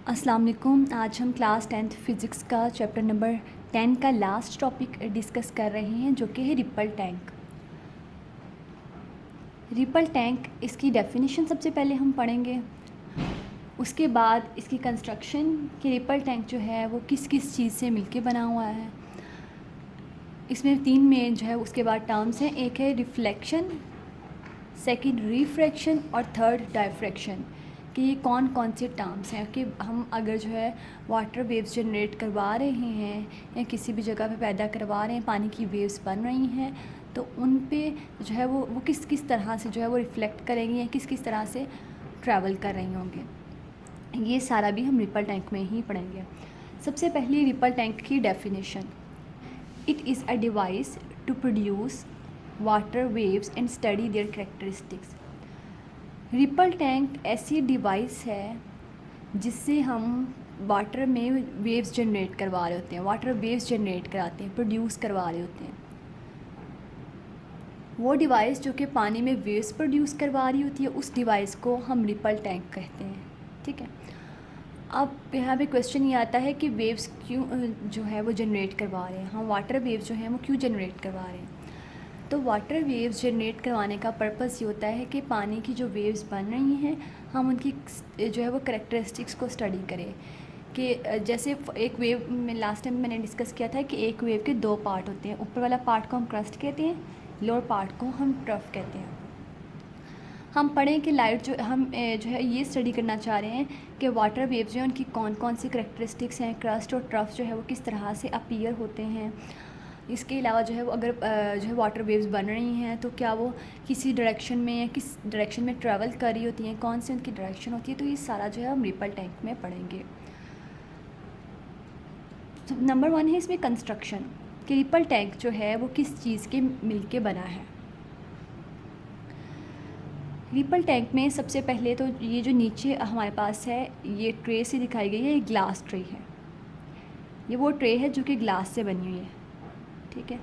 अस्सलाम वालेकुम। आज हम क्लास 10th फ़िज़िक्स का चैप्टर नंबर 10 का लास्ट टॉपिक डिस्कस कर रहे हैं, जो कि है रिपल टैंक। रिपल टैंक, इसकी डेफिनेशन सबसे पहले हम पढ़ेंगे, उसके बाद इसकी कंस्ट्रक्शन कि रिपल टैंक जो है वो किस किस चीज़ से मिलके बना हुआ है। इसमें 3 मेन जो है उसके बाद टर्म्स हैं, एक है रिफ्लेक्शन, सेकंड रिफ्रैक्शन और थर्ड डायफ्रैक्शन। कि ये कौन कौन से टर्म्स हैं कि हम अगर जो है वाटर वेव्स जनरेट करवा रहे हैं या किसी भी जगह पे पैदा करवा रहे हैं, पानी की वेव्स बन रही हैं, तो उन पे जो है वो किस किस तरह से जो है वो रिफ़्लेक्ट करेंगी या किस किस तरह से ट्रैवल कर रही होंगे। ये सारा भी हम रिपल टैंक में ही पढ़ेंगे। सबसे पहले रिपल टैंक की definition. It is a device to produce water waves and study their characteristics. Ripple tank ऐसी डिवाइस है जिससे हम वाटर में वेव्स जनरेट करवा रहे होते हैं, वाटर वेव्स जनरेट कराते हैं, प्रोड्यूस करवा रहे होते हैं। वो डिवाइस जो कि पानी में वेव्स प्रोड्यूस करवा रही होती है, उस डिवाइस को हम रिपल टैंक कहते हैं। ठीक है। अब यहाँ पे क्वेश्चन ये आता है कि वेव्स क्यों जो है वो जनरेट करवा रहे हैं, हम वाटर वेव्स जो हैं वो क्यों जनरेट करवा रहे हैं। तो वाटर वेव्स जनरेट करवाने का पर्पस ये होता है कि पानी की जो वेव्स बन रही हैं, हम उनकी जो है वो करेक्टरिस्टिक्स को स्टडी करें। कि जैसे एक वेव में लास्ट टाइम मैंने डिस्कस किया था कि एक वेव के 2 पार्ट होते हैं। ऊपर वाला पार्ट को हम क्रस्ट कहते हैं, लोअर पार्ट को हम ट्रफ कहते हैं। हम पढ़ें कि लाइट जो हम जो है ये स्टडी करना चाह रहे हैं कि वाटर वेव्स जो हैं उनकी कौन कौन सी करेक्टरिस्टिक्स हैं, क्रस्ट और ट्रफ जो है वो किस तरह से अपीयर होते हैं। इसके अलावा जो है वो अगर जो है वाटर वेव्स बन रही हैं तो क्या वो किसी डायरेक्शन में या किस डायरेक्शन में ट्रैवल कर रही होती हैं, कौन सी उनकी डायरेक्शन होती है। तो ये सारा जो है हम रिपल टैंक में पढ़ेंगे। तो नंबर 1 है इसमें कंस्ट्रक्शन, कि रिपल टैंक जो है वो किस चीज़ के मिलके बना है। रिपल टैंक में सबसे पहले तो ये जो नीचे हमारे पास है ये ट्रे से दिखाई गई है, ये ग्लास ट्रे है। ये वो ट्रे है जो कि ग्लास से बनी हुई है। ठीक है।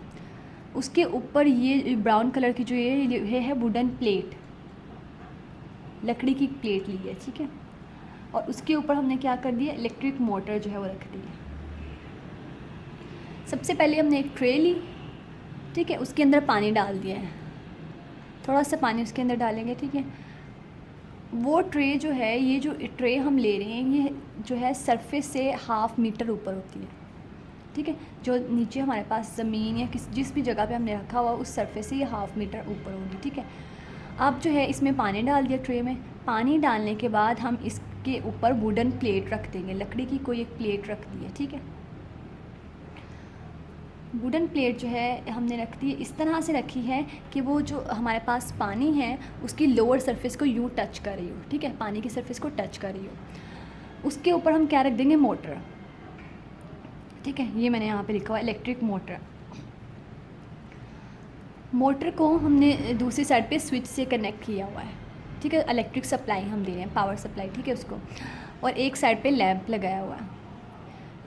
उसके ऊपर ये ब्राउन कलर की जो ये है वुडन प्लेट, लकड़ी की प्लेट ली है। ठीक है। और उसके ऊपर हमने क्या कर दिया, इलेक्ट्रिक मोटर जो है वो रख दी है। सबसे पहले हमने एक ट्रे ली, ठीक है, उसके अंदर पानी डाल दिया है, थोड़ा सा पानी उसके अंदर डालेंगे। ठीक है। वो ट्रे जो है, ये जो ट्रे हम ले रहे हैं, ये जो है सरफेस से 1/2 मीटर ऊपर होती है। ठीक है। जो नीचे हमारे पास ज़मीन या जिस भी जगह पे हमने रखा हुआ उस सरफेस से ये 1/2 मीटर ऊपर होगी। ठीक है। अब जो है इसमें पानी डाल दिया ट्रे में। पानी डालने के बाद हम इसके ऊपर वुडन प्लेट रख देंगे, लकड़ी की कोई एक प्लेट रख दी है। ठीक है। वुडन प्लेट जो है हमने रख दी, इस तरह से रखी है कि वो जो हमारे पास पानी है उसकी लोअर सरफेस को यूँ टच कर रही हो। ठीक है। पानी की सरफेस को टच कर रही हो। उसके ऊपर हम क्या रख देंगे, मोटर। ठीक है। ये मैंने यहाँ पे लिखा हुआ है इलेक्ट्रिक मोटर। मोटर को हमने दूसरी साइड पे स्विच से कनेक्ट किया हुआ है। ठीक है। इलेक्ट्रिक सप्लाई हम दे रहे हैं, पावर सप्लाई। ठीक है उसको। और एक साइड पे लैंप लगाया हुआ है।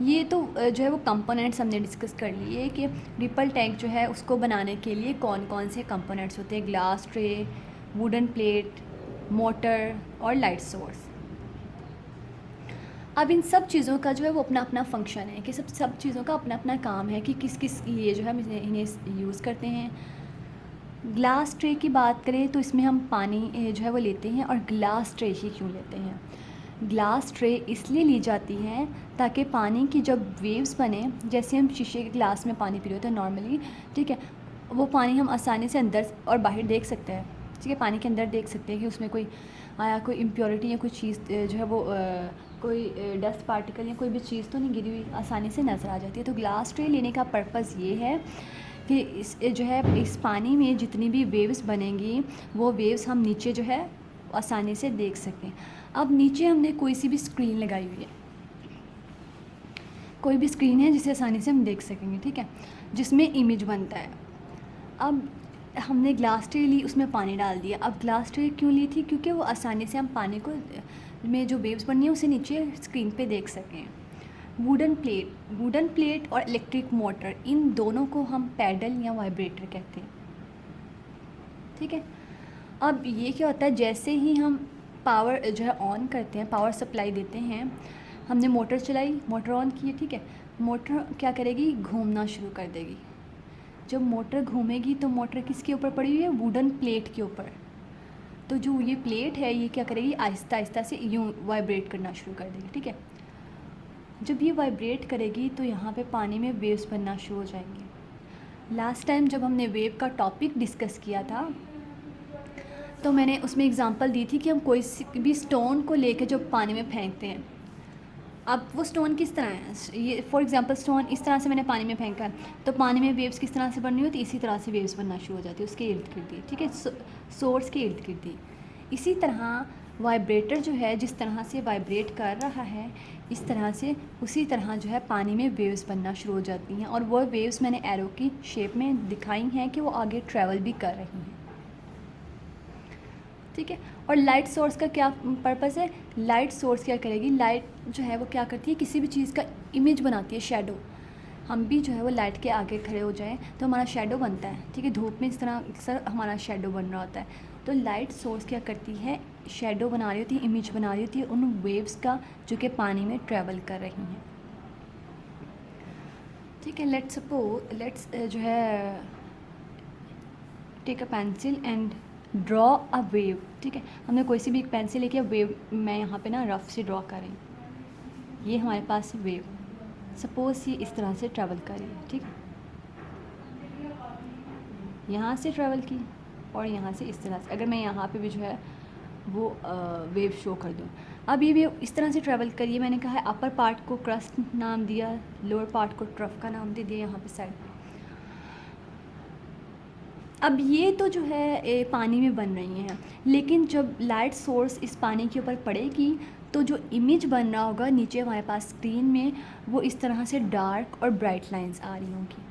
ये तो जो है वो कंपोनेंट्स हमने डिस्कस कर लिए कि रिपल टैंक जो है उसको बनाने के लिए कौन कौन से कंपोनेंट्स होते हैं, glass tray, wooden plate, motor और लाइट सोर्स। अब इन सब चीज़ों का जो है वो अपना अपना फंक्शन है कि सब चीज़ों का अपना अपना काम है कि किस किस लिए जो है हम इन्हें यूज़ करते हैं। ग्लास ट्रे की बात करें तो इसमें हम पानी जो है वो लेते हैं, और ग्लास ट्रे ही क्यों लेते हैं। ग्लास ट्रे इसलिए ली जाती है ताकि पानी की जब वेव्स बने, जैसे हम शीशे के ग्लास में पानी पी रहे होते हैं नॉर्मली, ठीक है, वो पानी हम आसानी से अंदर और बाहर देख सकते हैं। ठीक है। पानी के अंदर देख सकते हैं कि उसमें कोई आया, कोई इम्प्योरिटी या कोई चीज़ जो है वो कोई डस्ट पार्टिकल या कोई भी चीज़ तो नहीं गिरी हुई, आसानी से नज़र आ जाती है। तो ग्लास ट्रे लेने का पर्पज़ ये है कि इस जो है इस पानी में जितनी भी वेव्स बनेंगी वो वेव्स हम नीचे जो है आसानी से देख सकें। अब नीचे हमने कोई सी भी स्क्रीन लगाई हुई है, कोई भी स्क्रीन है जिसे आसानी से हम देख सकेंगे। ठीक है। जिसमें इमेज बनता है। अब हमने ग्लास ट्रे ली, उसमें पानी डाल दिया। अब ग्लास ट्रे क्यों ली थी, क्योंकि वो आसानी से हम पानी को में जो वेव्स बननी है उसे नीचे स्क्रीन पे देख सकें। वुडन प्लेट और इलेक्ट्रिक मोटर, इन दोनों को हम पैडल या वाइब्रेटर कहते हैं। ठीक है। अब ये क्या होता है, जैसे ही हम पावर जो है ऑन करते हैं, पावर सप्लाई देते हैं, हमने मोटर चलाई, मोटर ऑन की, ठीक है। मोटर क्या करेगी, घूमना शुरू कर देगी। जब मोटर घूमेगी तो मोटर किसके ऊपर पड़ी हुई है, वुडन प्लेट के ऊपर। तो जो ये प्लेट है ये क्या करेगी, आहिस्ता आहिस्ता से यूँ वाइब्रेट करना शुरू कर देगी, ठीक है। जब ये वाइब्रेट करेगी तो यहाँ पे पानी में वेव्स बनना शुरू हो जाएंगे। लास्ट टाइम जब हमने वेव का टॉपिक डिस्कस किया था तो मैंने उसमें एग्जांपल दी थी कि हम कोई भी स्टोन को लेकर जो पानी में फेंकते हैं, अब वो स्टोन किस तरह है, ये फॉर एग्जांपल स्टोन इस तरह से मैंने पानी में फेंका है तो पानी में वेव्स किस तरह से बननी होती है, इसी तरह से वेव्स बनना शुरू हो जाती है उसके इर्द गिर्द ही, ठीक है, सोर्स के इर्द गिर्द ही। इसी तरह वाइब्रेटर जो है जिस तरह से वाइब्रेट कर रहा है इस तरह से उसी तरह जो है पानी में वेव्स बनना शुरू हो जाती हैं, और वो वेव्स मैंने एरो की शेप में दिखाई हैं कि वो आगे ट्रैवल भी कर रही हैं, ठीक है। और लाइट सोर्स का क्या पर्पस है, लाइट सोर्स क्या करेगी, लाइट जो है वो क्या करती है, किसी भी चीज़ का इमेज बनाती है, शेडो। हम भी जो है वो लाइट के आगे खड़े हो जाएं तो हमारा शेडो बनता है, ठीक है, धूप में इस तरह अक्सर हमारा शेडो बन रहा होता है। तो लाइट सोर्स क्या करती है, शेडो बना रही होती है, इमेज बना रही होती है उन वेव्स का जो कि पानी में ट्रैवल कर रही हैं, ठीक है। लेट्स जो है take a pencil and draw a wave, ठीक है। हमने कोई सी भी एक पेंसिल लेके वेव मैं यहाँ पे ना रफ से ड्रॉ कर रही हूँ। ये हमारे पास वेव, सपोज़ ये इस तरह से ट्रैवल कर रही है, ठीक है, यहाँ से ट्रैवल की और यहाँ से इस तरह से। अगर मैं यहाँ पे भी जो है वो वेव शो कर दूँ, अब ये वेव इस तरह से ट्रैवल करिए, मैंने कहा है अपर पार्ट को क्रस्ट नाम दिया, लोअर पार्ट को ट्रफ का नाम दे दिया यहाँ पे साइड पे। अब ये तो जो है पानी में बन रही हैं, लेकिन जब लाइट सोर्स इस पानी के ऊपर पड़ेगी तो जो इमेज बन रहा होगा नीचे हमारे पास स्क्रीन में, वो इस तरह से डार्क और ब्राइट लाइंस आ रही होंगी।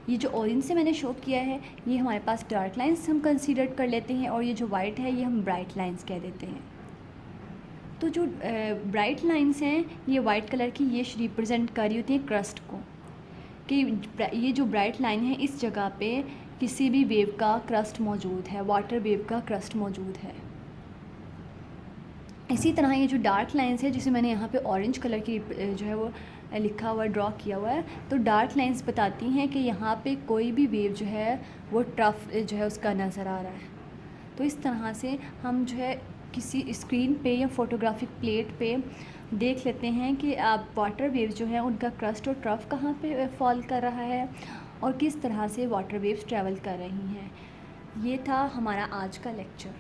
ये जो ऑरेंज से मैंने शो किया है ये हमारे पास डार्क लाइंस हम कंसीडर कर लेते हैं, और ये जो वाइट है ये हम ब्राइट लाइंस कह देते हैं। तो जो ब्राइट लाइंस हैं ये वाइट कलर की, ये रिप्रेजेंट कर रही होती हैं क्रस्ट को, कि ये जो ब्राइट लाइन है इस जगह पे किसी भी वेव का क्रस्ट मौजूद है, वाटर वेव का क्रस्ट मौजूद है। इसी तरह ये जो डार्क लाइंस है जिसे मैंने यहाँ पे ऑरेंज कलर की जो है वो लिखा हुआ ड्रॉ किया हुआ है, तो डार्क लाइंस बताती हैं कि यहाँ पे कोई भी वेव जो है वो ट्रफ जो है उसका नज़र आ रहा है। तो इस तरह से हम जो है किसी स्क्रीन पे या फोटोग्राफिक प्लेट पे देख लेते हैं कि आप वाटर वेव जो है उनका क्रस्ट और ट्रफ कहाँ पे फॉल कर रहा है और किस तरह से वाटर वेव्स ट्रैवल कर रही हैं। ये था हमारा आज का लेक्चर।